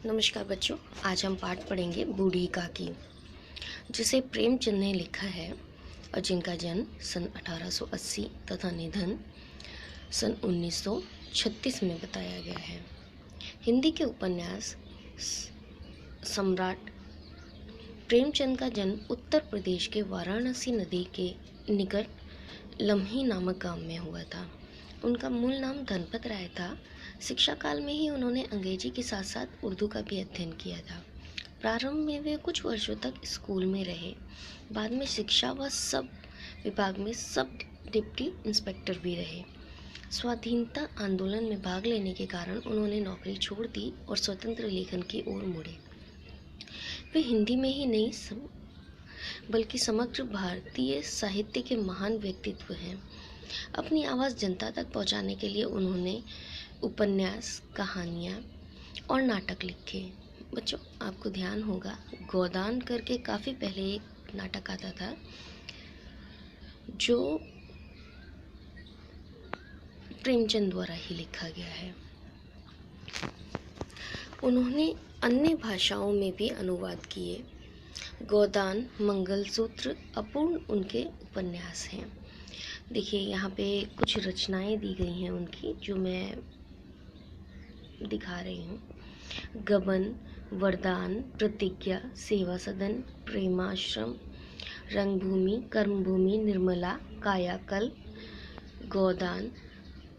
नमस्कार बच्चों, आज हम पाठ पढ़ेंगे बूढ़ी काकी, जिसे प्रेमचंद ने लिखा है और जिनका जन्म सन 1880 तथा निधन सन 1936 में बताया गया है। हिंदी के उपन्यास सम्राट प्रेमचंद का जन्म उत्तर प्रदेश के वाराणसी नदी के निकट लम्ही नामक गांव में हुआ था। उनका मूल नाम धनपत राय था। शिक्षा काल में ही उन्होंने अंग्रेजी के साथ साथ उर्दू का भी अध्ययन किया था। प्रारंभ में वे कुछ वर्षों तक स्कूल में रहे। बाद में शिक्षा व सब विभाग में सब डिप्टी इंस्पेक्टर भी रहे। स्वाधीनता आंदोलन में भाग लेने के कारण उन्होंने नौकरी छोड़ दी और स्वतंत्र लेखन की ओर मुड़े। वे हिंदी में ही नहीं बल्कि समग्र भारतीय साहित्य के महान व्यक्तित्व हैं। अपनी आवाज़ जनता तक पहुंचाने के लिए उन्होंने उपन्यास, कहानियाँ और नाटक लिखे। बच्चों, आपको ध्यान होगा गोदान करके काफ़ी पहले एक नाटक आता था जो प्रेमचंद द्वारा ही लिखा गया है। उन्होंने अन्य भाषाओं में भी अनुवाद किए। गोदान, मंगलसूत्र, अपूर्ण उनके उपन्यास हैं। देखिए, यहाँ पे कुछ रचनाएं दी गई हैं उनकी, जो मैं दिखा रही हूँ। गबन, वरदान, प्रतिज्ञा, सेवा सदन, प्रेमाश्रम, रंगभूमि, कर्मभूमि, निर्मला, कायाकल्प, गोदान,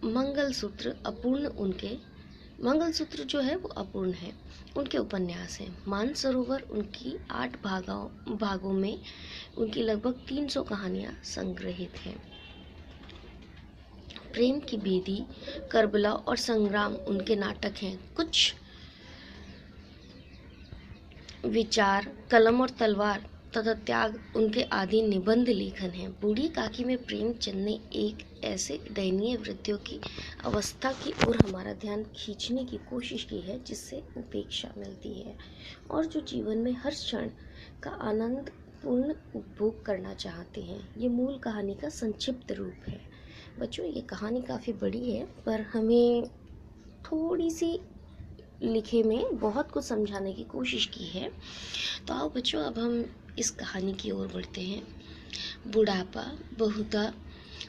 मंगलसूत्र अपूर्ण उनके मंगलसूत्र जो है वो अपूर्ण है, उनके उपन्यास हैं। मानसरोवर उनकी 8 भागों में उनकी लगभग 300 कहानियाँ संग्रहित हैं। प्रेम की बेदी, करबला और संग्राम उनके नाटक हैं। कुछ विचार, कलम और तलवार तथा त्याग उनके आदि निबंध लेखन हैं। बूढ़ी काकी में प्रेमचंद ने एक ऐसे दयनीय वृद्धों की अवस्था की ओर हमारा ध्यान खींचने की कोशिश की है जिससे उपेक्षा मिलती है और जो जीवन में हर क्षण का आनंद पूर्ण उपभोग करना चाहते हैं। ये मूल कहानी का संक्षिप्त रूप है। बच्चों, ये कहानी काफ़ी बड़ी है पर हमें थोड़ी सी लिखे में बहुत कुछ समझाने की कोशिश की है। तो आओ बच्चों, अब हम इस कहानी की ओर बढ़ते हैं। बुढ़ापा बहुधा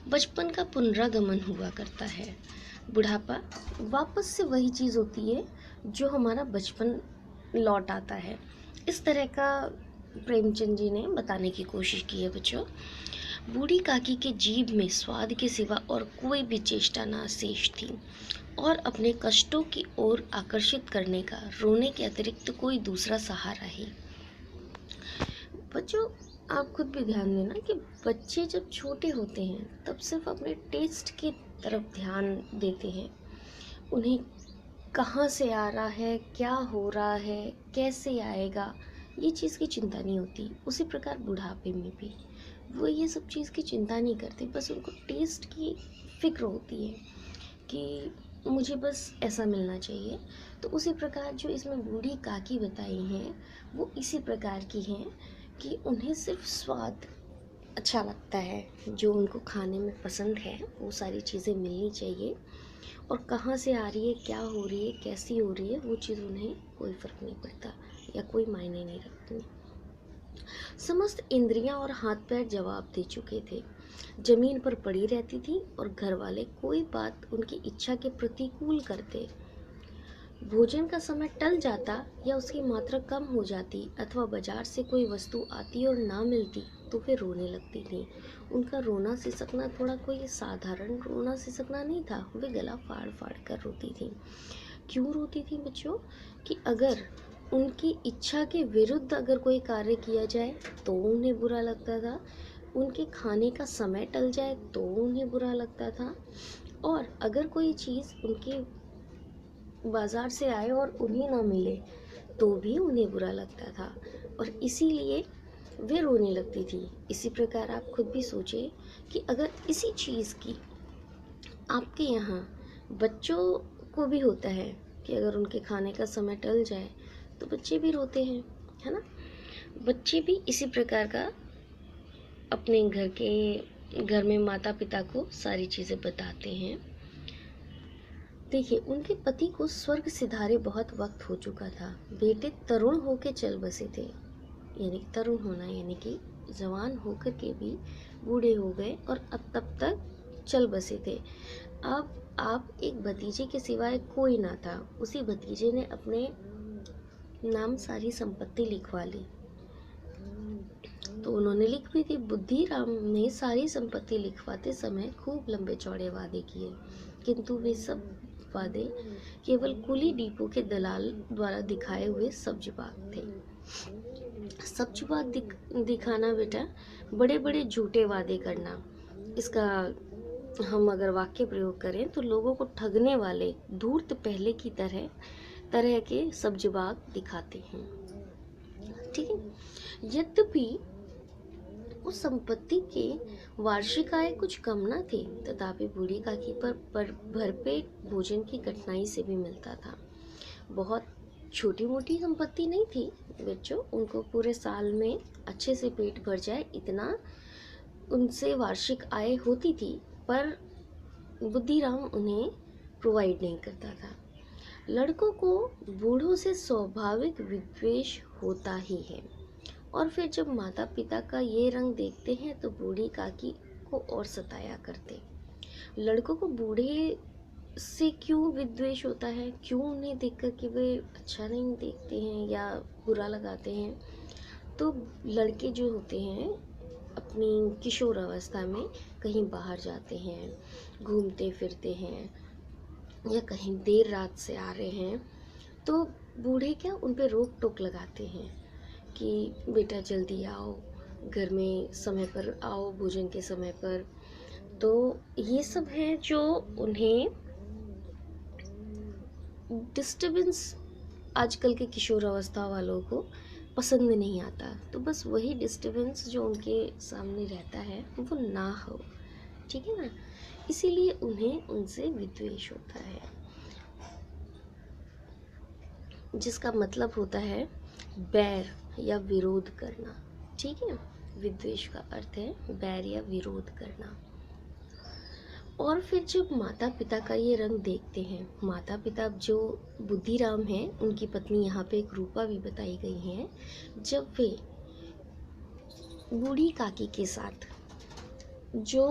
बचपन का पुनरागमन हुआ करता है। बुढ़ापा वापस से वही चीज़ होती है जो हमारा बचपन लौट आता है। इस तरह का प्रेमचंद जी ने बताने की कोशिश की है। बच्चों, बूढ़ी काकी के जीभ में स्वाद के सिवा और कोई भी चेष्टा ना शेष थी और अपने कष्टों की ओर आकर्षित करने का रोने के अतिरिक्त कोई दूसरा सहारा ही। बच्चों, आप खुद भी ध्यान देना कि बच्चे जब छोटे होते हैं तब सिर्फ अपने टेस्ट की तरफ ध्यान देते हैं। उन्हें कहाँ से आ रहा है, क्या हो रहा है, कैसे आएगा, ये चीज़ की चिंता नहीं होती। उसी प्रकार बुढ़ापे में भी वो ये सब चीज़ की चिंता नहीं करते, बस उनको टेस्ट की फिक्र होती है कि मुझे बस ऐसा मिलना चाहिए। तो उसी प्रकार जो इसमें बूढ़ी काकी बताई हैं वो इसी प्रकार की हैं कि उन्हें सिर्फ स्वाद अच्छा लगता है, जो उनको खाने में पसंद है वो सारी चीज़ें मिलनी चाहिए और कहाँ से आ रही है, क्या हो रही है, कैसी हो रही है, वो चीज़ उन्हें कोई फ़र्क नहीं पड़ता या कोई मायने नहीं रखती। समस्त इंद्रियां और हाथ पैर जवाब दे चुके थे। जमीन पर पड़ी रहती थी और घर वाले कोई बात उनकी इच्छा के प्रतिकूल करते। भोजन का समय टल जाता या उसकी मात्रा कम हो जाती अथवा बाजार से कोई वस्तु आती और ना मिलती तो वे रोने लगती थी। उनका रोना सिसकना थोड़ा कोई साधारण रोना सिसकना नहीं था। वे गला फाड़ फाड़ कर रोती थी। क्यों रोती थी बच्चों? कि अगर उनकी इच्छा के विरुद्ध अगर कोई कार्य किया जाए तो उन्हें बुरा लगता था, उनके खाने का समय टल जाए तो उन्हें बुरा लगता था, और अगर कोई चीज़ उनके बाज़ार से आए और उन्हें ना मिले तो भी उन्हें बुरा लगता था और इसीलिए वे रोने लगती थी। इसी प्रकार आप खुद भी सोचें कि अगर इसी चीज़ की आपके यहाँ बच्चों को भी होता है कि अगर उनके खाने का समय टल जाए तो बच्चे भी रोते हैं, है ना। बच्चे भी इसी प्रकार का अपने घर में माता पिता को सारी चीज़ें बताते हैं। देखिए, उनके पति को स्वर्ग सिधारे बहुत वक्त हो चुका था। बेटे तरुण होके चल बसे थे, यानी तरुण होना यानी कि जवान होकर के भी बूढ़े हो गए और अब तब तक चल बसे थे। अब आप एक भतीजे के सिवाय कोई ना था। उसी भतीजे ने अपने नाम सारी संपत्ति लिखवा ली। तो उन्होंने लिख भी दी। बुद्धिराम ने सारी संपत्ति लिखवाते समय खूब लंबे चौड़े वादे किए, किंतु वे सब वादे केवल कुली डिपो के दलाल द्वारा दिखाए हुए सब्जबाग थे। सब्जबाग दिखाना बेटा, बड़े बड़े झूठे वादे करना। इसका हम अगर वाक्य प्रयोग करें तो लोगों को ठगने वाले धूर्त पहले की तरह के सब्जबाग दिखाते हैं। ठीक है। यद्यपि उस संपत्ति के वार्षिक आय कुछ कम न थी, तथापि बूढ़ी काकी पर भरपेट भोजन की कठिनाई से भी मिलता था। बहुत छोटी मोटी संपत्ति नहीं थी बच्चों, उनको पूरे साल में अच्छे से पेट भर जाए इतना उनसे वार्षिक आय होती थी, पर बुद्धिराम उन्हें प्रोवाइड नहीं करता था। लड़कों को बूढ़ों से स्वाभाविक विद्वेष होता ही है, और फिर जब माता पिता का ये रंग देखते हैं तो बूढ़ी काकी को और सताया करते। लड़कों को बूढ़े से क्यों विद्वेष होता है, क्यों उन्हें देखकर कि वे अच्छा नहीं देखते हैं या बुरा लगाते हैं? तो लड़के जो होते हैं अपनी किशोर अवस्था में कहीं बाहर जाते हैं, घूमते फिरते हैं या कहीं देर रात से आ रहे हैं, तो बूढ़े क्या उन पे रोक टोक लगाते हैं कि बेटा जल्दी आओ, घर में समय पर आओ, भोजन के समय पर। तो ये सब है जो उन्हें डिस्टर्बेंस आजकल के किशोर अवस्था वालों को पसंद नहीं आता। तो बस वही डिस्टर्बेंस जो उनके सामने रहता है वो ना हो, ठीक है ना, इसीलिए उन्हें उनसे विद्वेष होता है, जिसका मतलब होता है बैर या विरोध करना। ठीक है, विद्वेष का अर्थ है बैर या विरोध करना। और फिर जब माता पिता का ये रंग देखते हैं, माता पिता जो बुद्धिराम हैं, उनकी पत्नी यहाँ पे एक रूपा भी बताई गई हैं, जब वे बूढ़ी काकी के साथ जो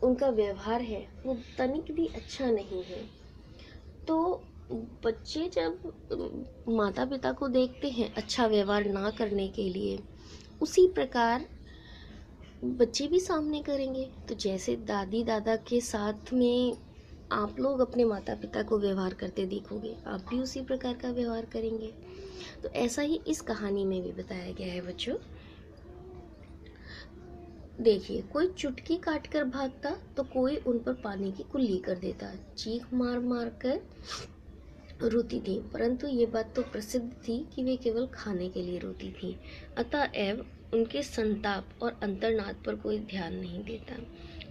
उनका व्यवहार है वो तनिक भी अच्छा नहीं है, तो बच्चे जब माता पिता को देखते हैं अच्छा व्यवहार ना करने के लिए, उसी प्रकार बच्चे भी सामने करेंगे। तो जैसे दादी दादा के साथ में आप लोग अपने माता पिता को व्यवहार करते देखोगे, आप भी उसी प्रकार का व्यवहार करेंगे। तो ऐसा ही इस कहानी में भी बताया गया है बच्चों। देखिए, कोई चुटकी काट कर भागता तो कोई उन पर पानी की कुल्ली कर देता। चीख मार मार कर रोती थी, परंतु ये बात तो प्रसिद्ध थी कि वे केवल खाने के लिए रोती थी। अतएव उनके संताप और अंतर्नाद पर कोई ध्यान नहीं देता।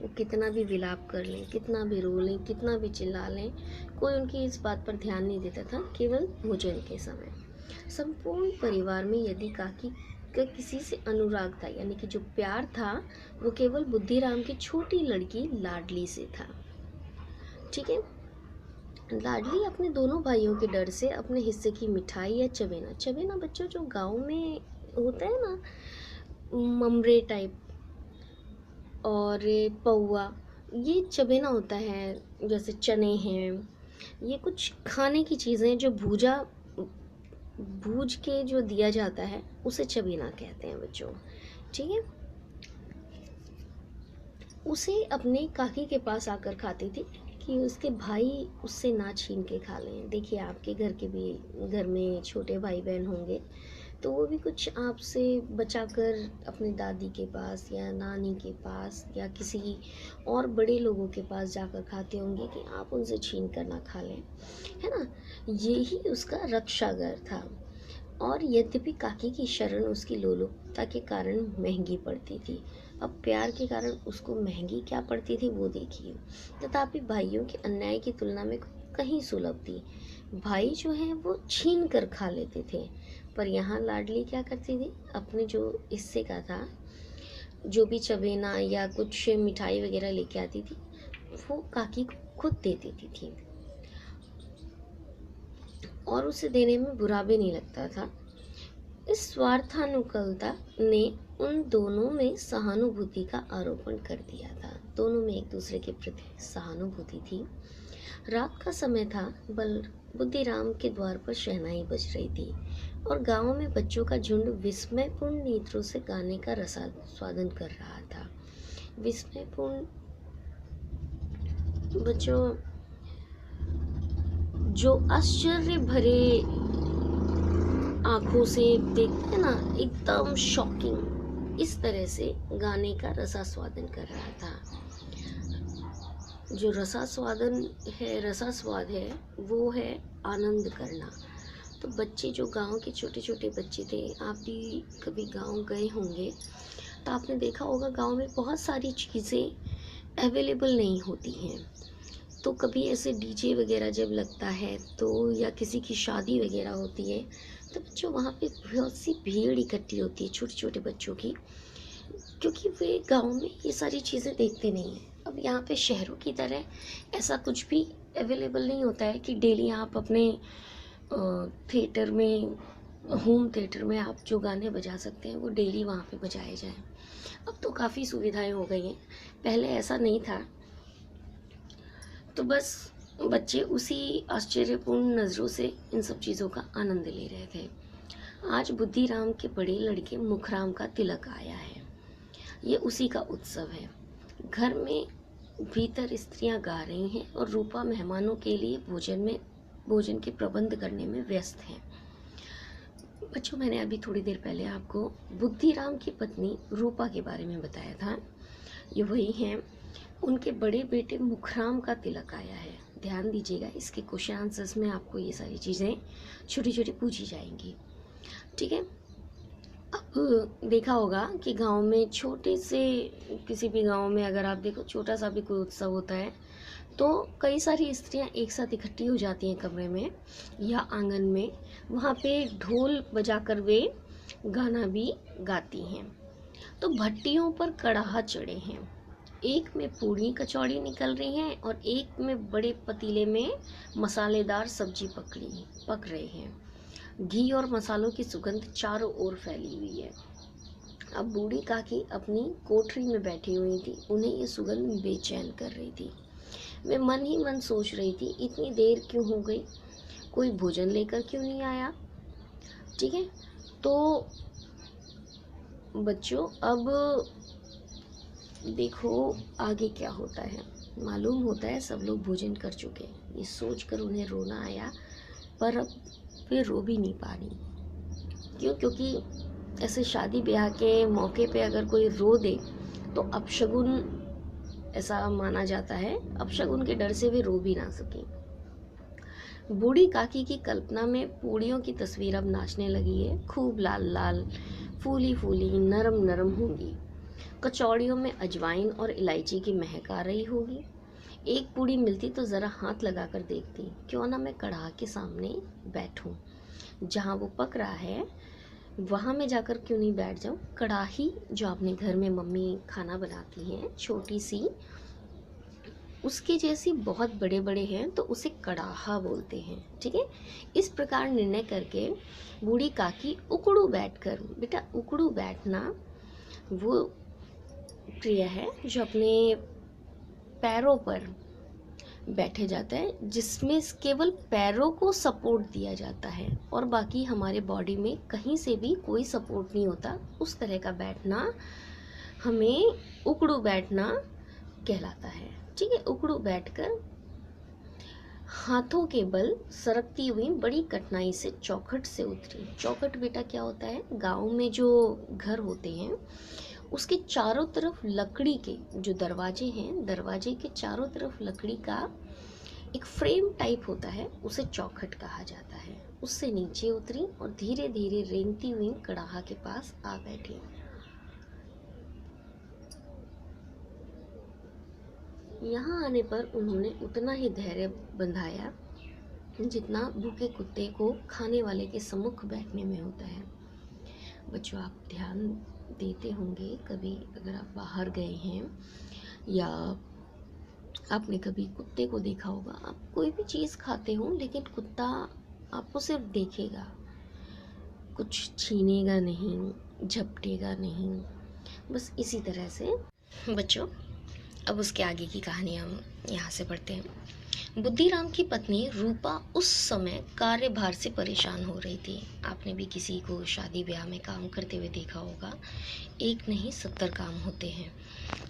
वो कितना भी विलाप कर लें, कितना भी रो लें, कितना भी चिल्ला लें, कोई उनकी इस बात पर ध्यान नहीं देता था, केवल भोजन के समय। संपूर्ण परिवार में यदि काकी का किसी से अनुराग था, यानी कि जो प्यार था, वो केवल बुद्धिराम की छोटी लड़की लाडली से था। ठीक है। लाडली अपने दोनों भाइयों के डर से अपने हिस्से की मिठाई या चबेना बच्चों जो गांव में होता है ना, ममरे टाइप और पौआ, ये चबेना होता है, जैसे चने हैं, ये कुछ खाने की चीज़ें जो भूज के जो दिया जाता है उसे चबेना कहते हैं बच्चों। ठीक है। उसे अपने काकी के पास आकर खाती थी कि उसके भाई उससे ना छीन के खा लें। देखिए, आपके घर में छोटे भाई बहन होंगे, तो वो भी कुछ आपसे बचाकर अपने दादी के पास या नानी के पास या किसी और बड़े लोगों के पास जाकर खाते होंगे कि आप उनसे छीन कर ना खा लें, है ना। यही उसका रक्षागर था। और यद्यपि काकी की शरण उसकी लोलुपता के कारण महंगी पड़ती थी, अब प्यार के कारण उसको महंगी क्या पड़ती थी वो देखिए। तथापि भाइयों के अन्याय की तुलना में कहीं सुलभ थी। भाई जो है वो छीन कर खा लेते थे, पर यहाँ लाडली क्या करती थी, अपने जो हिस्से का था, जो भी चबेना या कुछ मिठाई वगैरह लेके आती थी, वो काकी को खुद दे देती थी और उसे देने में बुरा भी नहीं लगता था। इस स्वार्थानुकूलता ने उन दोनों में सहानुभूति का आरोपण कर दिया था। दोनों में एक दूसरे के प्रति सहानुभूति थी। रात का समय था। बुद्धिराम के द्वार पर शहनाई बज रही थी और गांव में बच्चों का झुंड विस्मयपूर्ण नेत्रों से गाने का रसास्वादन कर रहा था। विस्मयपूर्ण बच्चों जो आश्चर्य भरे आंखों से देखते हैं ना, एकदम शॉकिंग, इस तरह से गाने का रसास्वादन कर रहा था। जो रसास्वाद है वो है आनंद करना। तो बच्चे, जो गांव के छोटे छोटे बच्चे थे, आप भी कभी गांव गए होंगे तो आपने देखा होगा गांव में बहुत सारी चीज़ें अवेलेबल नहीं होती हैं। तो कभी ऐसे डीजे वगैरह जब लगता है तो, या किसी की शादी वगैरह होती है, तो बच्चों वहाँ पे बहुत सी भीड़ इकट्ठी होती है छोटे छोटे बच्चों की, क्योंकि वे गांव में ये सारी चीज़ें देखते नहीं हैं। अब यहाँ पे शहरों की तरह ऐसा कुछ भी अवेलेबल नहीं होता है कि डेली आप अपने थिएटर में, होम थिएटर में आप जो गाने बजा सकते हैं वो डेली वहाँ पे बजाए जाएं। अब तो काफ़ी सुविधाएं हो गई हैं, पहले ऐसा नहीं था। तो बस बच्चे उसी आश्चर्यपूर्ण नज़रों से इन सब चीज़ों का आनंद ले रहे थे। आज बुद्धिराम के बड़े लड़के मुखराम का तिलक आया है। ये उसी का उत्सव है। घर में भीतर स्त्रियां गा रही हैं और रूपा मेहमानों के लिए भोजन के प्रबंध करने में व्यस्त हैं। बच्चों, मैंने अभी थोड़ी देर पहले आपको बुद्धिराम की पत्नी रूपा के बारे में बताया था। ये वही हैं। उनके बड़े बेटे मुखराम का तिलक आया है। ध्यान दीजिएगा, इसके क्वेश्चन आंसर्स में आपको ये सारी चीज़ें छोटी छोटी पूछी जाएंगी, ठीक है। अब देखा होगा कि गांव में छोटे से, किसी भी गांव में अगर आप देखो छोटा सा भी कोई उत्सव होता है तो कई सारी स्त्रियां एक साथ इकट्ठी हो जाती हैं कमरे में या आंगन में। वहाँ पे ढोल बजाकर वे गाना भी गाती हैं। तो भट्टियों पर कड़ाहा चढ़े हैं, एक में पूड़ी कचौड़ी निकल रही हैं और एक में बड़े पतीले में मसालेदार सब्जी पक रहे हैं। घी और मसालों की सुगंध चारों ओर फैली हुई है। अब बूढ़ी काकी अपनी कोठरी में बैठी हुई थी। उन्हें ये सुगंध बेचैन कर रही थी। वे मन ही मन सोच रही थी, इतनी देर क्यों हो गई, कोई भोजन लेकर क्यों नहीं आया। ठीक है, तो बच्चों अब देखो आगे क्या होता है। मालूम होता है सब लोग भोजन कर चुके हैं। ये सोचकर उन्हें रोना आया, पर अब वे रो भी नहीं पा रही। क्यों? क्योंकि ऐसे शादी ब्याह के मौके पे अगर कोई रो दे तो अपशगुन ऐसा माना जाता है। अपशगुन के डर से वे रो भी ना सके। बूढ़ी काकी की कल्पना में पूड़ियों की तस्वीर अब नाचने लगी है। खूब लाल लाल, फूली फूली, नरम नरम होंगी। कचौड़ियों में अजवाइन और इलायची की महक आ रही होगी। एक पूड़ी मिलती तो ज़रा हाथ लगाकर देखती, क्यों ना मैं कढ़ा के सामने बैठूं। जहाँ वो पक रहा है वहाँ मैं जाकर क्यों नहीं बैठ जाऊँ। कढ़ाही जो अपने घर में मम्मी खाना बनाती हैं, छोटी सी, उसके जैसी बहुत बड़े बड़े हैं तो उसे कड़ाहा बोलते हैं। ठीक है, इस प्रकार निर्णय करके बूढ़ी काकी उकड़ू बैठकर, बेटा उकड़ू बैठना वो क्रिया है जो अपने पैरों पर बैठे जाता है, जिसमें केवल पैरों को सपोर्ट दिया जाता है और बाकी हमारे बॉडी में कहीं से भी कोई सपोर्ट नहीं होता। उस तरह का बैठना हमें उकड़ू बैठना कहलाता है। ठीक है, उकड़ू बैठकर हाथों के बल सरकती हुई बड़ी कठिनाई से चौखट से उतरी। चौखट बेटा क्या होता है? गांव में जो घर होते हैं उसके चारों तरफ लकड़ी के जो दरवाजे हैं, दरवाजे के चारों तरफ लकड़ी का एक फ्रेम टाइप होता है, उसे चौखट कहा जाता है। उससे नीचे उतरी और धीरे धीरे रेंगती हुई कड़ाहा के पास आ बैठी। यहाँ आने पर उन्होंने उतना ही धैर्य बंधाया जितना भूखे कुत्ते को खाने वाले के सम्मुख बैठने में होता है। बच्चों, आप ध्यान देते होंगे कभी अगर आप बाहर गए हैं या आपने कभी कुत्ते को देखा होगा, आप कोई भी चीज़ खाते हो लेकिन कुत्ता आपको सिर्फ देखेगा, कुछ छीनेगा नहीं, झपटेगा नहीं। बस इसी तरह से बच्चों, अब उसके आगे की कहानी हम यहाँ से पढ़ते हैं। बुद्धिराम की पत्नी रूपा उस समय कार्यभार से परेशान हो रही थी। आपने भी किसी को शादी ब्याह में काम करते हुए देखा होगा, एक नहीं 70 काम होते हैं।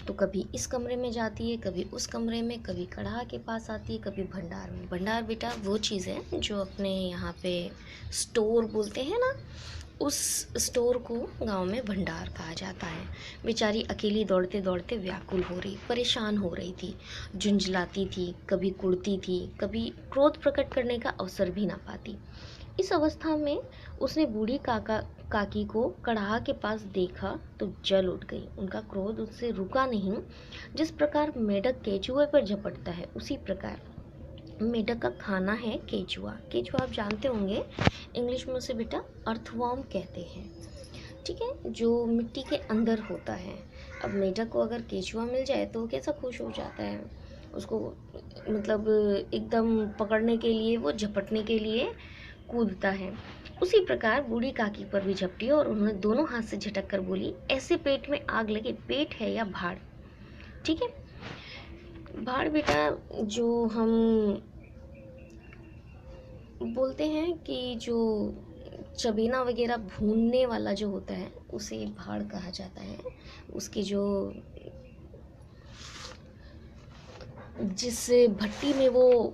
तो कभी इस कमरे में जाती है, कभी उस कमरे में, कभी कढ़ा के पास आती है, कभी भंडार में। भंडार बेटा वो चीज़ है जो अपने यहाँ पे स्टोर बोलते हैं ना, उस स्टोर को गांव में भंडार कहा जाता है। बेचारी अकेली दौड़ते दौड़ते व्याकुल हो रही, परेशान हो रही थी, झुंझलाती थी, कभी कुड़ती थी, कभी क्रोध प्रकट करने का अवसर भी ना पाती। इस अवस्था में उसने बूढ़ी काकी को कढ़ा के पास देखा तो जल उठ गई। उनका क्रोध उससे रुका नहीं। जिस प्रकार मेढक केचुए पर झपटता है, उसी प्रकार मेढक का खाना है केचुआ। केचुआ आप जानते होंगे, इंग्लिश में उसे बेटा अर्थवॉर्म कहते हैं, ठीक है, जो मिट्टी के अंदर होता है। अब मेढक को अगर केचुआ मिल जाए तो वो कैसा खुश हो जाता है, उसको मतलब एकदम पकड़ने के लिए, वो झपटने के लिए कूदता है। उसी प्रकार बूढ़ी काकी पर भी झपटी और उन्होंने दोनों हाथ से झटक कर बोली, ऐसे पेट में आग लगे, पेट है या भाड़? ठीक है, भाड़ बेटा जो हम बोलते हैं कि जो चबेना वगैरह भूनने वाला जो होता है उसे भाड़ कहा जाता है। उसकी जो जिस भट्टी में वो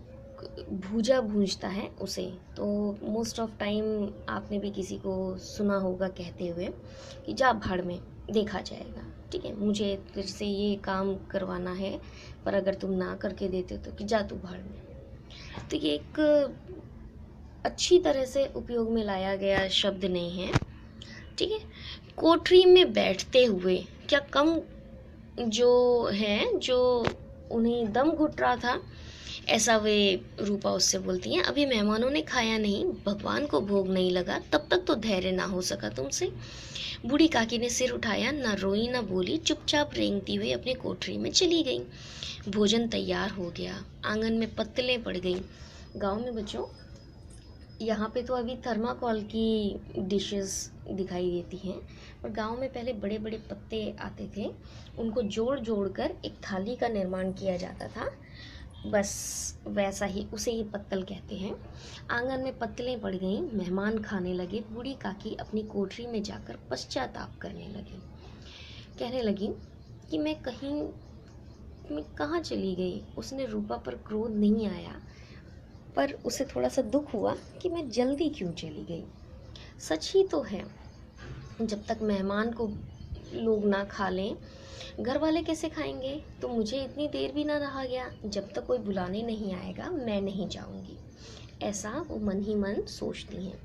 भूजा भूंजता है उसे, तो मोस्ट ऑफ टाइम आपने भी किसी को सुना होगा कहते हुए कि जा भाड़ में, देखा जाएगा। ठीक है, मुझे तेरे से ये काम करवाना है, पर अगर तुम ना करके देते तो कि जा तू भाड़ में। तो ये एक अच्छी तरह से उपयोग में लाया गया शब्द नहीं है। ठीक है, कोठरी में बैठते हुए क्या कम जो है, जो उन्हें दम घुट रहा था, ऐसा वे रूपा उससे बोलती हैं। अभी मेहमानों ने खाया नहीं, भगवान को भोग नहीं लगा, तब तक तो धैर्य ना हो सका तुमसे। बूढ़ी काकी ने सिर उठाया, ना रोई ना बोली, चुपचाप रेंगती हुई अपनी कोठरी में चली गई। भोजन तैयार हो गया, आंगन में पत्तलें पड़ गई। गांव में बच्चों, यहाँ पे तो अभी थर्माकोल की डिशेस दिखाई देती हैं, और गांव में पहले बड़े बड़े पत्ते आते थे, उनको जोड़ जोड़ कर एक थाली का निर्माण किया जाता था। बस वैसा ही, उसे ही पत्तल कहते हैं। आंगन में पत्तलें पड़ गईं, मेहमान खाने लगे। बूढ़ी काकी अपनी कोठरी में जाकर पश्चाताप करने लगी, कहने लगी कि मैं कहाँ चली गई। उसने रूपा पर क्रोध नहीं आया, पर उसे थोड़ा सा दुख हुआ कि मैं जल्दी क्यों चली गई। सच ही तो है, जब तक मेहमान को लोग ना खा लें, घर वाले कैसे खाएंगे। तो मुझे इतनी देर भी ना रहा गया, जब तक कोई बुलाने नहीं आएगा मैं नहीं जाऊंगी। ऐसा वो मन ही मन सोचती हैं,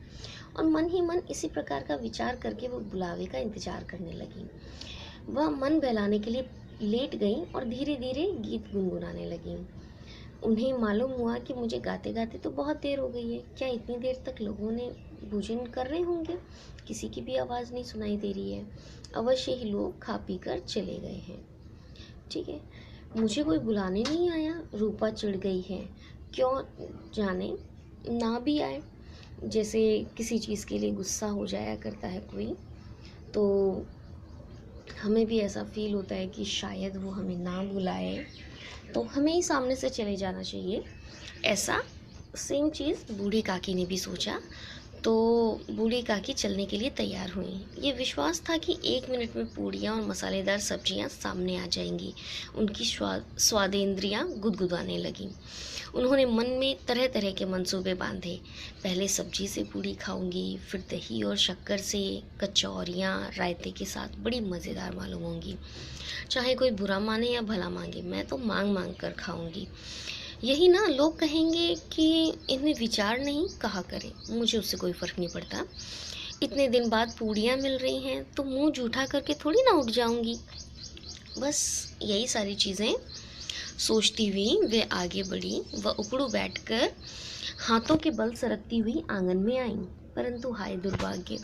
और मन ही मन इसी प्रकार का विचार करके वो बुलावे का इंतजार करने लगी। वह मन बहलाने के लिए लेट गई और धीरे धीरे गीत गुनगुनाने लगी। उन्हें मालूम हुआ कि मुझे गाते गाते तो बहुत देर हो गई है, क्या इतनी देर तक लोगों ने भोजन कर रहे होंगे, किसी की भी आवाज़ नहीं सुनाई दे रही है, अवश्य ही लोग खा पी कर चले गए हैं। ठीक है, मुझे कोई बुलाने नहीं आया। रूपा चिढ़ गई है, क्यों जाने ना भी आए। जैसे किसी चीज़ के लिए गुस्सा हो जाया करता है कोई, तो हमें भी ऐसा फील होता है कि शायद वो हमें ना बुलाए, तो हमें ही सामने से चले जाना चाहिए। ऐसा सेम चीज़ बूढ़ी काकी ने भी सोचा, तो बूढ़ी काकी चलने के लिए तैयार हुई। ये विश्वास था कि 1 मिनट में पूड़ियाँ और मसालेदार सब्जियाँ सामने आ जाएंगी। उनकी स्वादेंद्रियाँ गुदगुदाने लगीं। उन्होंने मन में तरह तरह के मंसूबे बांधे। पहले सब्जी से पूड़ी खाऊंगी, फिर दही और शक्कर से, कचौरियाँ रायते के साथ बड़ी मज़ेदार मालूम होंगी। चाहे कोई बुरा माने या भला मांगे, मैं तो मांग मांग कर खाऊंगी। यही ना, लोग कहेंगे कि इनमें विचार नहीं, कहा करे, मुझे उससे कोई फ़र्क नहीं पड़ता। इतने दिन बाद पूड़ियाँ मिल रही हैं तो मुंह जूठा करके थोड़ी ना उठ जाऊंगी। बस यही सारी चीज़ें सोचती हुई वे आगे बढ़ी। वह उकड़ू बैठकर हाथों के बल सरकती हुई आंगन में आई, परंतु हाय दुर्भाग्य,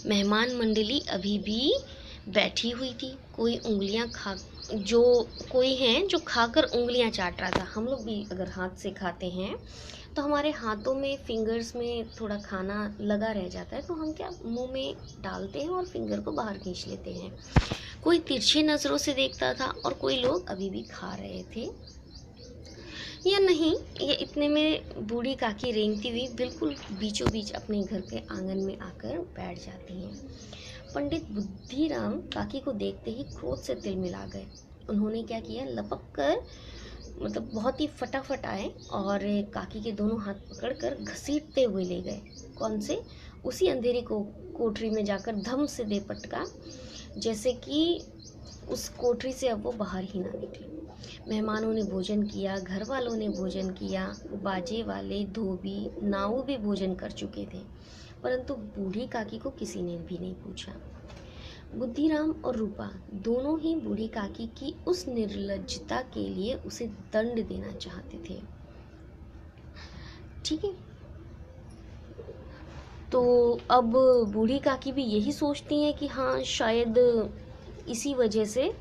मेहमान मंडली अभी भी बैठी हुई थी, कोई उंगलियां खा जो कोई हैं जो खाकर उंगलियां चाट रहा था। हम लोग भी अगर हाथ से खाते हैं तो हमारे हाथों में, फिंगर्स में थोड़ा खाना लगा रह जाता है, तो हम क्या मुंह में डालते हैं और फिंगर को बाहर खींच लेते हैं। कोई तिरछी नज़रों से देखता था और कोई लोग अभी भी खा रहे थे या नहीं। ये इतने में बूढ़ी काकी रेंगती हुई बिल्कुल बीचों बीच अपने घर के आंगन में आकर बैठ जाती हैं। पंडित बुद्धिराम काकी को देखते ही क्रोध से तिलमिला गए। उन्होंने क्या किया, लपक कर मतलब बहुत ही फटाफट आए और काकी के दोनों हाथ पकड़कर घसीटते हुए ले गए। कौन से? उसी अंधेरी को कोठरी में जाकर धम से दे पटका, जैसे कि उस कोठरी से अब वो बाहर ही ना निकले। मेहमानों ने भोजन किया, घर वालों ने भोजन किया, बाजे वाले, धोबी, नाऊ भी भोजन कर चुके थे, परंतु बूढ़ी काकी को किसी ने भी नहीं पूछा। बुद्धिराम और रूपा दोनों ही बूढ़ी काकी की उस निर्लज्जता के लिए उसे दंड देना चाहते थे। ठीक है, तो अब बूढ़ी काकी भी यही सोचती हैं कि हाँ, शायद इसी वजह से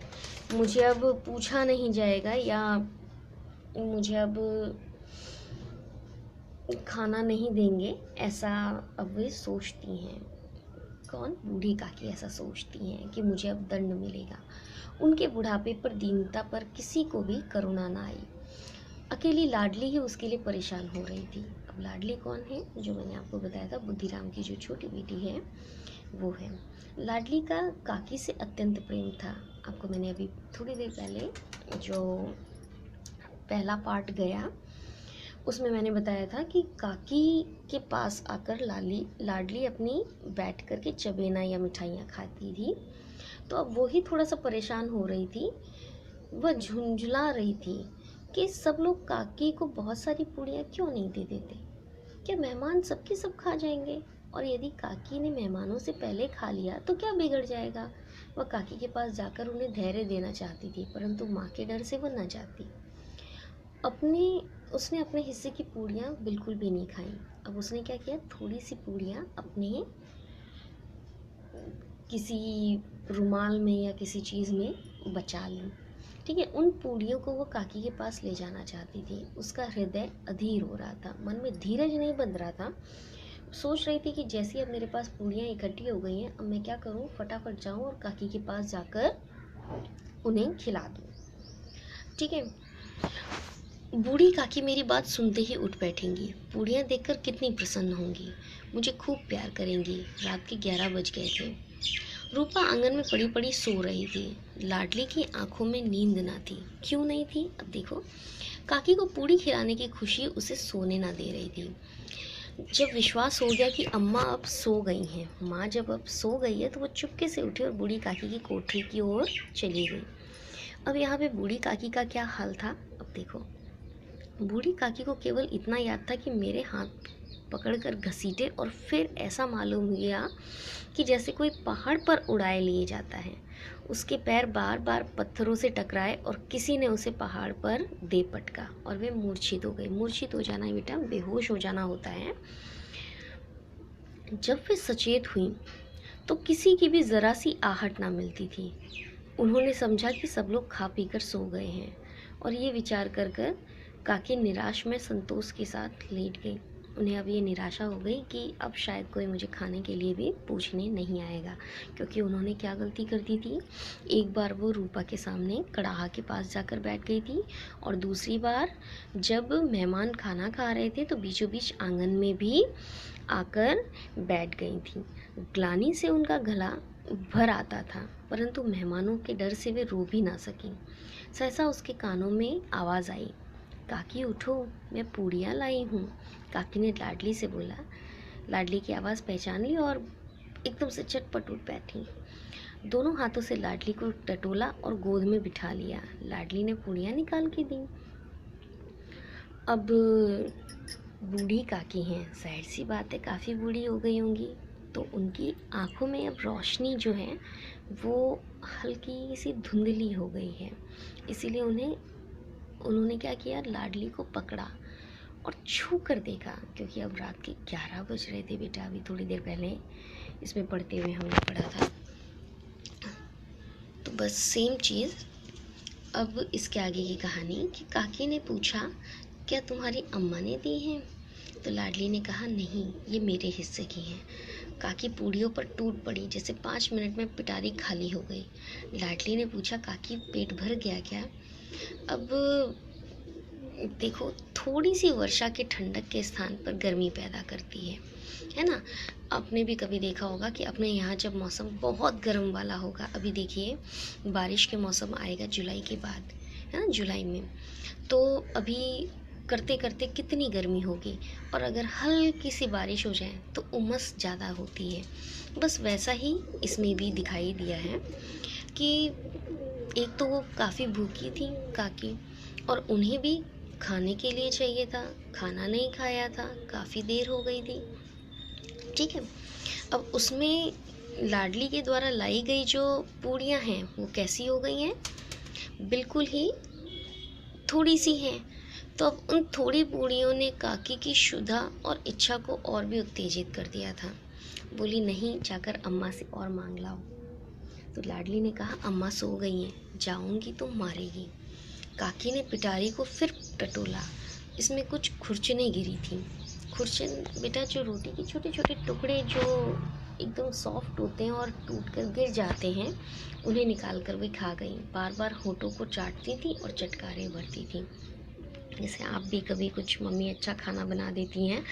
मुझे अब पूछा नहीं जाएगा या मुझे अब खाना नहीं देंगे, ऐसा अब वे सोचती हैं। कौन? बूढ़ी काकी ऐसा सोचती हैं कि मुझे अब दंड मिलेगा। उनके बुढ़ापे पर, दीनता पर किसी को भी करुणा ना आई। अकेली लाडली ही उसके लिए परेशान हो रही थी। अब लाडली कौन है? जो मैंने आपको बताया था, बुद्धिराम की जो छोटी बेटी है वो है। लाडली का काकी से अत्यंत प्रेम था। आपको मैंने अभी थोड़ी देर पहले जो पहला पार्ट गया उसमें मैंने बताया था कि काकी के पास आकर लाडली अपनी बैठ कर के चबेना या मिठाइयाँ खाती थी। तो अब वो ही थोड़ा सा परेशान हो रही थी। वह झुंझला रही थी कि सब लोग काकी को बहुत सारी पूड़ियाँ क्यों नहीं दे देते? क्या मेहमान सबके सब खा जाएंगे? और यदि काकी ने मेहमानों से पहले खा लिया तो क्या बिगड़ जाएगा? वह काकी के पास जाकर उन्हें धैर्य देना चाहती थी, परंतु माँ के डर से वह न जाती। उसने अपने हिस्से की पूड़ियाँ बिल्कुल भी नहीं खाई। अब उसने क्या किया, थोड़ी सी पूड़ियाँ अपने किसी रुमाल में या किसी चीज़ में बचा ली। ठीक है, उन पूड़ियों को वो काकी के पास ले जाना चाहती थी। उसका हृदय अधीर हो रहा था, मन में धीरज नहीं बंध रहा था। सोच रही थी कि जैसे अब मेरे पास पूड़ियाँ इकट्ठी हो गई हैं, अब मैं क्या करूँ, फटाफट जाऊँ और काकी के पास जाकर उन्हें खिला दूँ। ठीक है, बूढ़ी काकी मेरी बात सुनते ही उठ बैठेंगी। पूड़ियाँ देखकर कितनी प्रसन्न होंगी, मुझे खूब प्यार करेंगी। रात के 11 बज गए थे। रूपा आंगन में पड़ी पड़ी सो रही थी। लाडली की आंखों में नींद ना थी। क्यों नहीं थी? अब देखो, काकी को पूड़ी खिलाने की खुशी उसे सोने ना दे रही थी। जब विश्वास हो गया कि अम्मा अब सो गई हैं, माँ जब अब सो गई है, तो वो चुपके से उठी और बूढ़ी काकी की कोठरी की ओर चली गई। अब यहाँ पे बूढ़ी काकी का क्या हाल था? अब देखो, बूढ़ी काकी को केवल इतना याद था कि मेरे हाथ पकड़कर घसीटे और फिर ऐसा मालूम हुआ कि जैसे कोई पहाड़ पर उड़ाए लिए जाता है। उसके पैर बार बार पत्थरों से टकराए और किसी ने उसे पहाड़ पर दे पटका और वे मूर्छित हो गई। मूर्छित हो जाना बेटा बेहोश हो जाना होता है। जब वे सचेत हुई तो किसी की भी ज़रा सी आहट ना मिलती थी। उन्होंने समझा कि सब लोग खा पीकर सो गए हैं और ये विचार कर कर काकी निराश में संतोष के साथ लेट गई। उन्हें अब ये निराशा हो गई कि अब शायद कोई मुझे खाने के लिए भी पूछने नहीं आएगा, क्योंकि उन्होंने क्या गलती कर दी थी। एक बार वो रूपा के सामने कड़ाहा के पास जाकर बैठ गई थी और दूसरी बार जब मेहमान खाना खा रहे थे तो बीचों बीच आंगन में भी आकर बैठ गई थी। ग्लानि से उनका गला भर आता था, परंतु मेहमानों के डर से वे रो भी ना सकी। सहसा उसके कानों में आवाज़ आई, काकी उठो, मैं पूड़ियाँ लाई हूँ। काकी ने लाडली से बोला। लाडली की आवाज़ पहचान ली और एकदम से चटपट उठ बैठी। दोनों हाथों से लाडली को टटोला और गोद में बिठा लिया। लाडली ने पूड़ियाँ निकाल के दी। अब बूढ़ी काकी हैं, जाहिर सी बात है काफ़ी बूढ़ी हो गई होंगी, तो उनकी आँखों में अब रोशनी जो है वो हल्की सी धुंधली हो गई है। इसीलिए उन्होंने क्या किया, लाडली को पकड़ा और छू कर देखा, क्योंकि अब रात के 11 बज रहे थे बेटा। अभी थोड़ी देर पहले इसमें पढ़ते हुए हमने पढ़ा था। तो बस सेम चीज़। अब इसके आगे की कहानी कि काकी ने पूछा, क्या तुम्हारी अम्मा ने दी हैं? तो लाडली ने कहा, नहीं, ये मेरे हिस्से की हैं। काकी पूड़ियों पर टूट पड़ी, जैसे 5 मिनट में पिटारी खाली हो गई। लाडली ने पूछा, काकी पेट भर गया क्या? अब देखो, थोड़ी सी वर्षा के ठंडक के स्थान पर गर्मी पैदा करती है ना। आपने भी कभी देखा होगा कि अपने यहाँ जब मौसम बहुत गर्म वाला होगा, अभी देखिए बारिश के मौसम आएगा जुलाई के बाद, है ना, जुलाई में, तो अभी करते करते कितनी गर्मी होगी, और अगर हल्की सी बारिश हो जाए तो उमस ज़्यादा होती है। बस वैसा ही इसमें भी दिखाई दिया है कि एक तो वो काफ़ी भूखी थी काकी, और उन्हें भी खाने के लिए चाहिए था, खाना नहीं खाया था, काफ़ी देर हो गई थी। ठीक है, अब उसमें लाडली के द्वारा लाई गई जो पूड़ियाँ हैं वो कैसी हो गई हैं? बिल्कुल ही थोड़ी सी हैं। तो अब उन थोड़ी पूड़ियों ने काकी की क्षुधा और इच्छा को और भी उत्तेजित कर दिया था। बोली, नहीं, जाकर अम्मा से और मांग लाओ। तो लाडली ने कहा, अम्मा सो गई हैं, जाऊंगी तो मारेगी। काकी ने पिटारी को फिर टटोला। इसमें कुछ खुरचने गिरी थी। खुरचन बेटा, जो रोटी के छोटे छोटे टुकड़े जो एकदम सॉफ्ट होते हैं और टूट कर गिर जाते हैं, उन्हें निकाल कर वे खा गई। बार बार होठों को चाटती थी और चटकारे भरती थी। जैसे आप भी कभी कुछ मम्मी अच्छा खाना बना देती हैं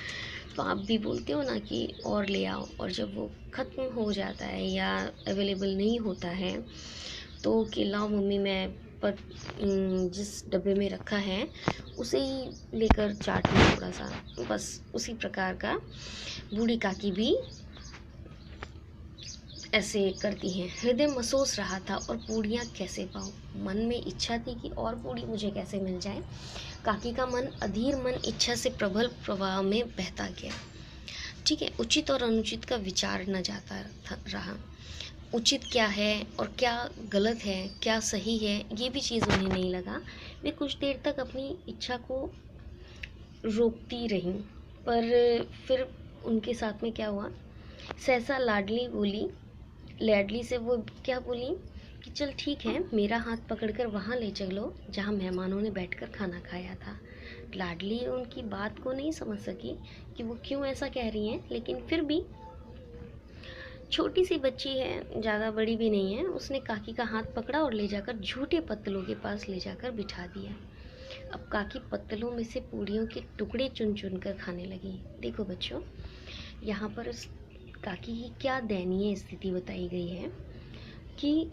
तो आप भी बोलते हो ना कि और ले आओ, और जब वो ख़त्म हो जाता है या अवेलेबल नहीं होता है तो कि लाओ मम्मी, मैं पर जिस डब्बे में रखा है उसे ही लेकर चाट लो थोड़ा सा। बस उसी प्रकार का बूढ़ी काकी भी ऐसे करती हैं। हृदय महसूस रहा था, और पूड़ियाँ कैसे पाऊँ? मन में इच्छा थी कि और पूड़ी मुझे कैसे मिल जाए। काकी का मन अधीर मन इच्छा से प्रबल प्रवाह में बहता गया। ठीक है, उचित और अनुचित का विचार न जाता रहा। उचित क्या है और क्या गलत है, क्या सही है, ये भी चीज़ उन्हें नहीं लगा। वे कुछ देर तक अपनी इच्छा को रोकती रहीं, पर फिर उनके साथ में क्या हुआ, सहसा लाडली से वो क्या बोली कि चल ठीक है, मेरा हाथ पकड़कर वहाँ ले चलो जहाँ मेहमानों ने बैठकर खाना खाया था। लाडली उनकी बात को नहीं समझ सकी कि वो क्यों ऐसा कह रही हैं, लेकिन फिर भी छोटी सी बच्ची है, ज़्यादा बड़ी भी नहीं है, उसने काकी का हाथ पकड़ा और ले जाकर झूठे पत्तलों के पास ले जाकर बिठा दिया। अब काकी पत्तलों में से पूड़ियों के टुकड़े चुन चुन कर खाने लगी। देखो बच्चों, यहाँ पर उस काकी की क्या दयनीय स्थिति बताई गई है कि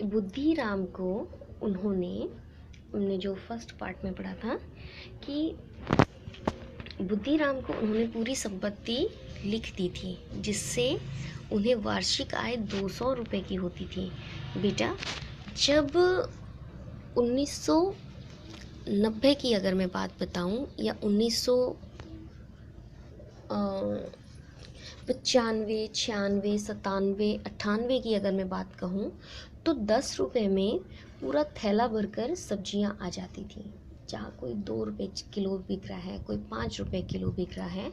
बुद्धिराम को हमने जो फर्स्ट पार्ट में पढ़ा था कि बुद्धिराम को उन्होंने पूरी संपत्ति लिख दी थी, जिससे उन्हें वार्षिक आय 200 रुपये की होती थी। बेटा, जब 1990 की अगर मैं बात बताऊं या 1995, 96, 97, 98 की अगर मैं बात कहूं तो 10 रुपये में पूरा थैला भरकर सब्जियां आ जाती थी। जहाँ कोई 2 रुपये किलो बिक रहा है, कोई 5 रुपये किलो बिक रहा है,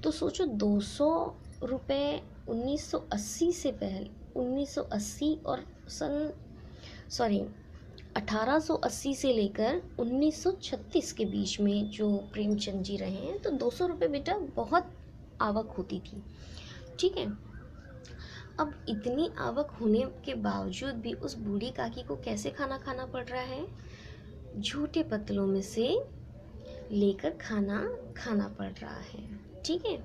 तो सोचो 200 रुपये 1980 से पहले, 1980 और 1880 से लेकर 1936 के बीच में जो प्रेमचंद जी रहे हैं, तो 200 रुपये बेटा बहुत आवक होती थी। ठीक है, अब इतनी आवक होने के बावजूद भी उस बूढ़ी काकी को कैसे खाना खाना पड़ रहा है? झूठे पत्तलों में से लेकर खाना खाना पड़ रहा है। ठीक है,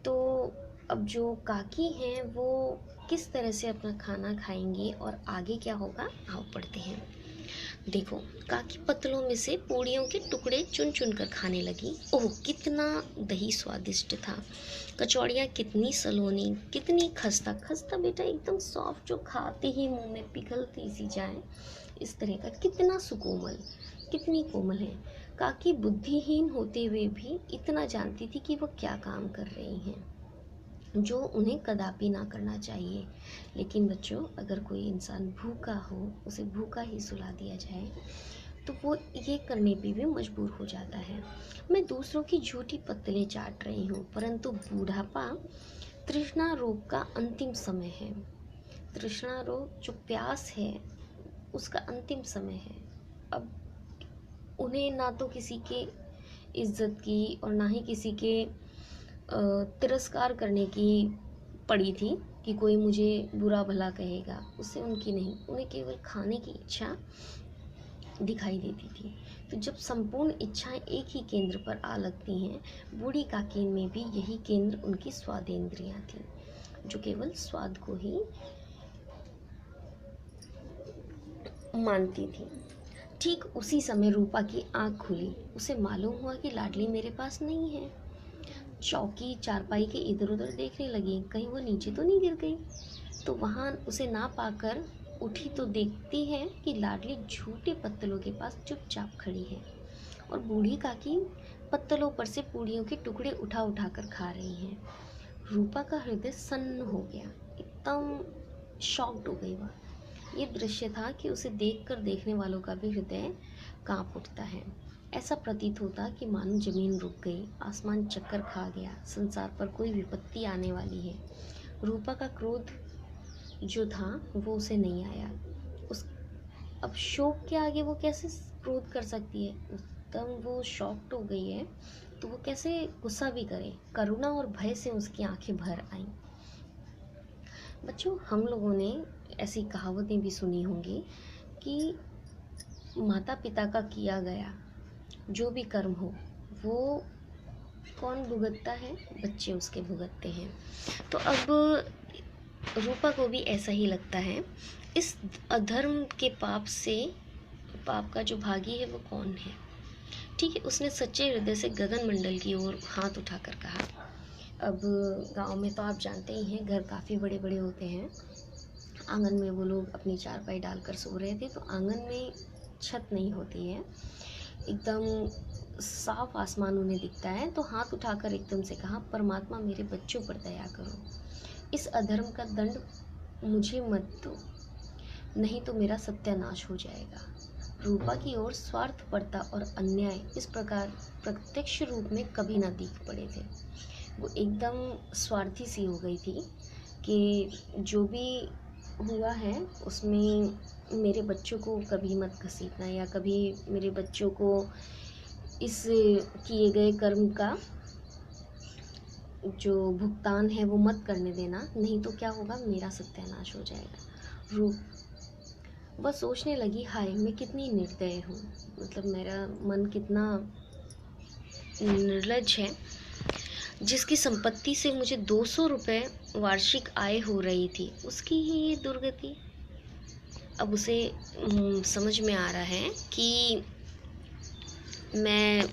तो अब जो काकी हैं वो किस तरह से अपना खाना खाएंगे और आगे क्या होगा, आओ पढ़ते हैं। देखो, काकी पत्तलों में से पूड़ियों के टुकड़े चुन चुन कर खाने लगी। ओह, कितना दही स्वादिष्ट था, कचौड़ियाँ कितनी सलोनी, कितनी खस्ता खस्ता बेटा, एकदम सॉफ्ट, जो खाते ही मुंह में पिघलती सी जाए, इस तरह का, कितना सुकोमल, कितनी कोमल है। काकी बुद्धिहीन होते हुए भी इतना जानती थी कि वो क्या काम कर रही हैं, जो उन्हें कदापि ना करना चाहिए। लेकिन बच्चों, अगर कोई इंसान भूखा हो, उसे भूखा ही सुला दिया जाए तो वो ये करने पे भी मजबूर हो जाता है। मैं दूसरों की झूठी पत्तलें चाट रही हूँ, परंतु बूढ़ापा तृष्णा रोग का अंतिम समय है। तृष्णा रोग, जो प्यास है, उसका अंतिम समय है। अब उन्हें ना तो किसी के इज्जत की और ना ही किसी के तिरस्कार करने की पड़ी थी कि कोई मुझे बुरा भला कहेगा, उससे उनकी नहीं, उन्हें केवल खाने की इच्छा दिखाई देती थी। तो जब संपूर्ण इच्छाएं एक ही केंद्र पर आ लगती हैं, बूढ़ी काकी में भी यही केंद्र उनकी स्वादेंद्रियां थी, जो केवल स्वाद को ही मानती थी। ठीक उसी समय रूपा की आंख खुली। उसे मालूम हुआ कि लाडली मेरे पास नहीं है। चौकी चारपाई के इधर उधर देखने लगी, कहीं वो नीचे तो नहीं गिर गई। तो वहाँ उसे ना पाकर उठी तो देखती है कि लाडली झूठे पत्तलों के पास चुपचाप खड़ी है और बूढ़ी काकी पत्तलों पर से पूड़ियों के टुकड़े उठा उठा कर खा रही हैं। रूपा का हृदय सन्न हो गया, एकदम शॉक्ड हो गई वह। ये दृश्य था कि उसे देखकर देखने वालों का भी हृदय कांप उठता है। ऐसा प्रतीत होता कि मानो जमीन रुक गई, आसमान चक्कर खा गया, संसार पर कोई विपत्ति आने वाली है। रूपा का क्रोध जो था वो उसे नहीं आया। उस अब शोक के आगे वो कैसे क्रोध कर सकती है? एकदम वो शॉक्ड हो गई है, तो वो कैसे गुस्सा भी करे? करुणा और भय से उसकी आंखें भर आईं। बच्चों, हम लोगों ने ऐसी कहावतें भी सुनी होंगी कि माता पिता का किया गया जो भी कर्म हो वो कौन भुगतता है? बच्चे उसके भुगतते हैं। तो अब रूपा को भी ऐसा ही लगता है। इस अधर्म के पाप का जो भागी है वो कौन है? ठीक है, उसने सच्चे हृदय से गगन मंडल की ओर हाथ उठाकर कहा। अब गांव में तो आप जानते ही हैं, घर काफ़ी बड़े बड़े होते हैं। आंगन में वो लोग अपनी चारपाई डालकर सो रहे थे, तो आंगन में छत नहीं होती है, एकदम साफ आसमान उन्हें दिखता है। तो हाथ उठाकर एकदम से कहा, परमात्मा मेरे बच्चों पर दया करो, इस अधर्म का दंड मुझे मत दो, नहीं तो मेरा सत्यानाश हो जाएगा। रूपा की ओर स्वार्थपरता और अन्याय इस प्रकार प्रत्यक्ष रूप में कभी ना दिख पड़े थे। वो एकदम स्वार्थी सी हो गई थी कि जो भी हुआ है उसमें मेरे बच्चों को कभी मत घसीटना, या कभी मेरे बच्चों को इस किए गए कर्म का जो भुगतान है वो मत करने देना, नहीं तो क्या होगा, मेरा सत्यानाश हो जाएगा। वह सोचने लगी, हाय मैं कितनी निर्दय हूँ, मतलब मेरा मन कितना निर्लज है। जिसकी संपत्ति से मुझे 200 रुपये वार्षिक आय हो रही थी, उसकी ही ये दुर्गति। अब उसे समझ में आ रहा है कि मैं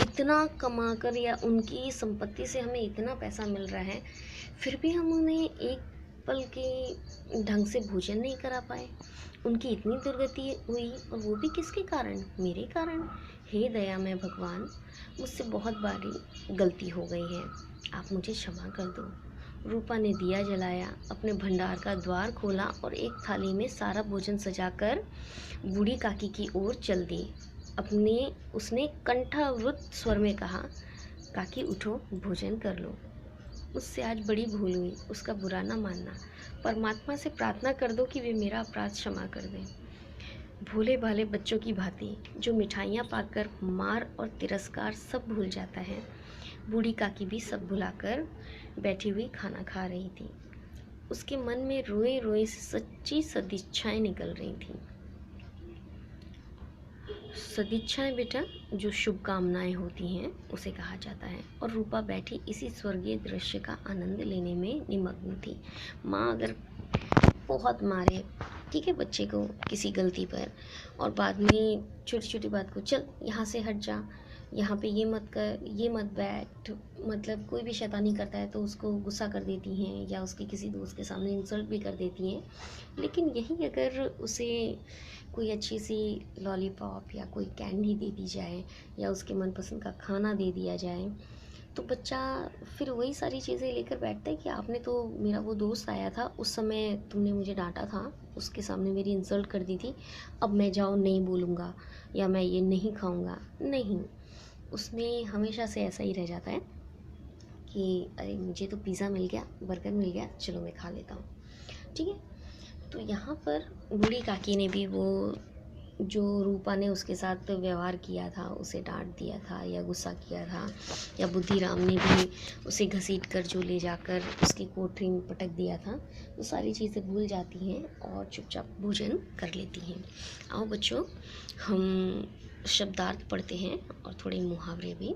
इतना कमाकर, या उनकी संपत्ति से हमें इतना पैसा मिल रहा है, फिर भी हम उन्हें एक पल के ढंग से भोजन नहीं करा पाए। उनकी इतनी दुर्गति हुई, और वो भी किसके कारण? मेरे कारण। हे दयामय भगवान, मुझसे बहुत बारी गलती हो गई है, आप मुझे क्षमा कर दो। रूपा ने दिया जलाया, अपने भंडार का द्वार खोला और एक थाली में सारा भोजन सजाकर बूढ़ी काकी की ओर चल दी। उसने कंठावृत स्वर में कहा, काकी उठो, भोजन कर लो। मुझसे आज बड़ी भूल हुई, उसका बुरा ना मानना। परमात्मा से प्रार्थना कर दो कि वे मेरा अपराध क्षमा कर दें। भोले भाले बच्चों की भांति जो मिठाइयाँ पाकर मार और तिरस्कार सब भूल जाता है, बूढ़ी काकी भी सब भुलाकर बैठी हुई खाना खा रही थी। उसके मन में रोए रोए से सच्ची सदिच्छाएं निकल रही थीं। सदिच्छाएं बेटा, जो शुभकामनाएं होती हैं उसे कहा जाता है। और रूपा बैठी इसी स्वर्गीय दृश्य का आनंद लेने में निमग्न थी। माँ अगर बहुत मारे, ठीक है, बच्चे को किसी गलती पर, और बाद में छोटी छोटी बात को, चल यहाँ से हट जा, यहाँ पे ये मत कर, ये मत बैठ, मतलब कोई भी शैतानी करता है तो उसको गुस्सा कर देती हैं, या उसके किसी दोस्त के सामने इंसल्ट भी कर देती हैं। लेकिन यही अगर उसे कोई अच्छी सी लॉलीपॉप या कोई कैंडी दे दी जाए, या उसके मनपसंद का खाना दे दिया जाए, तो बच्चा फिर वही सारी चीज़ें लेकर बैठता है कि आपने तो, मेरा वो दोस्त आया था उस समय तुमने मुझे डांटा था, उसके सामने मेरी इंसल्ट कर दी थी, अब मैं जाऊँ नहीं बोलूँगा, या मैं ये नहीं खाऊँगा। नहीं, उसमें हमेशा से ऐसा ही रह जाता है कि अरे मुझे तो पिज़्ज़ा मिल गया, बर्गर मिल गया, चलो मैं खा लेता हूँ। ठीक है। तो यहाँ पर बूढ़ी काकी ने भी वो जो रूपा ने उसके साथ व्यवहार किया था, उसे डांट दिया था या गुस्सा किया था, या बुद्धिराम ने भी उसे घसीट कर जो ले जाकर उसकी कोठरी में पटक दिया था, वो सारी चीज़ें भूल जाती हैं और चुपचाप भोजन कर लेती हैं। आओ बच्चों, हम शब्दार्थ पढ़ते हैं और थोड़े मुहावरे भी।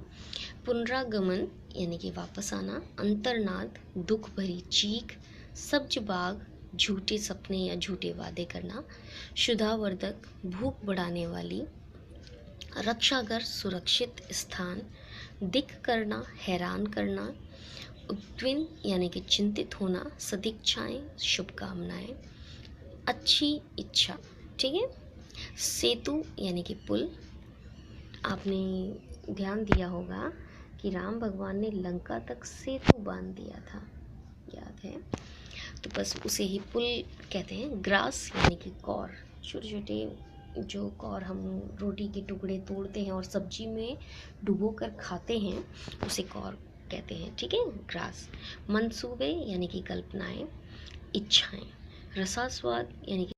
पुनरागमन यानी कि वापस आना, अंतर्नाद दुख भरी चीख, सब्ज बाग झूठे सपने या झूठे वादे करना, शुद्धावर्धक भूख बढ़ाने वाली, रक्षागर सुरक्षित स्थान, दिक करना हैरान करना, उद्विन यानी कि चिंतित होना, सदिच्छाएं शुभकामनाएं, अच्छी इच्छा। ठीक है। सेतु यानी कि पुल। आपने ध्यान दिया होगा कि राम भगवान ने लंका तक सेतु बांध दिया था, याद है? तो बस उसे ही पुल कहते हैं। ग्रास यानी कि कौर, छोटे छोटे जो कौर हम रोटी के टुकड़े तोड़ते हैं और सब्जी में डुबो कर खाते हैं, उसे कौर कहते हैं। ठीक है, ग्रास। मंसूबे यानी कि कल्पनाएं, इच्छाएं। रसास्वाद यानी कि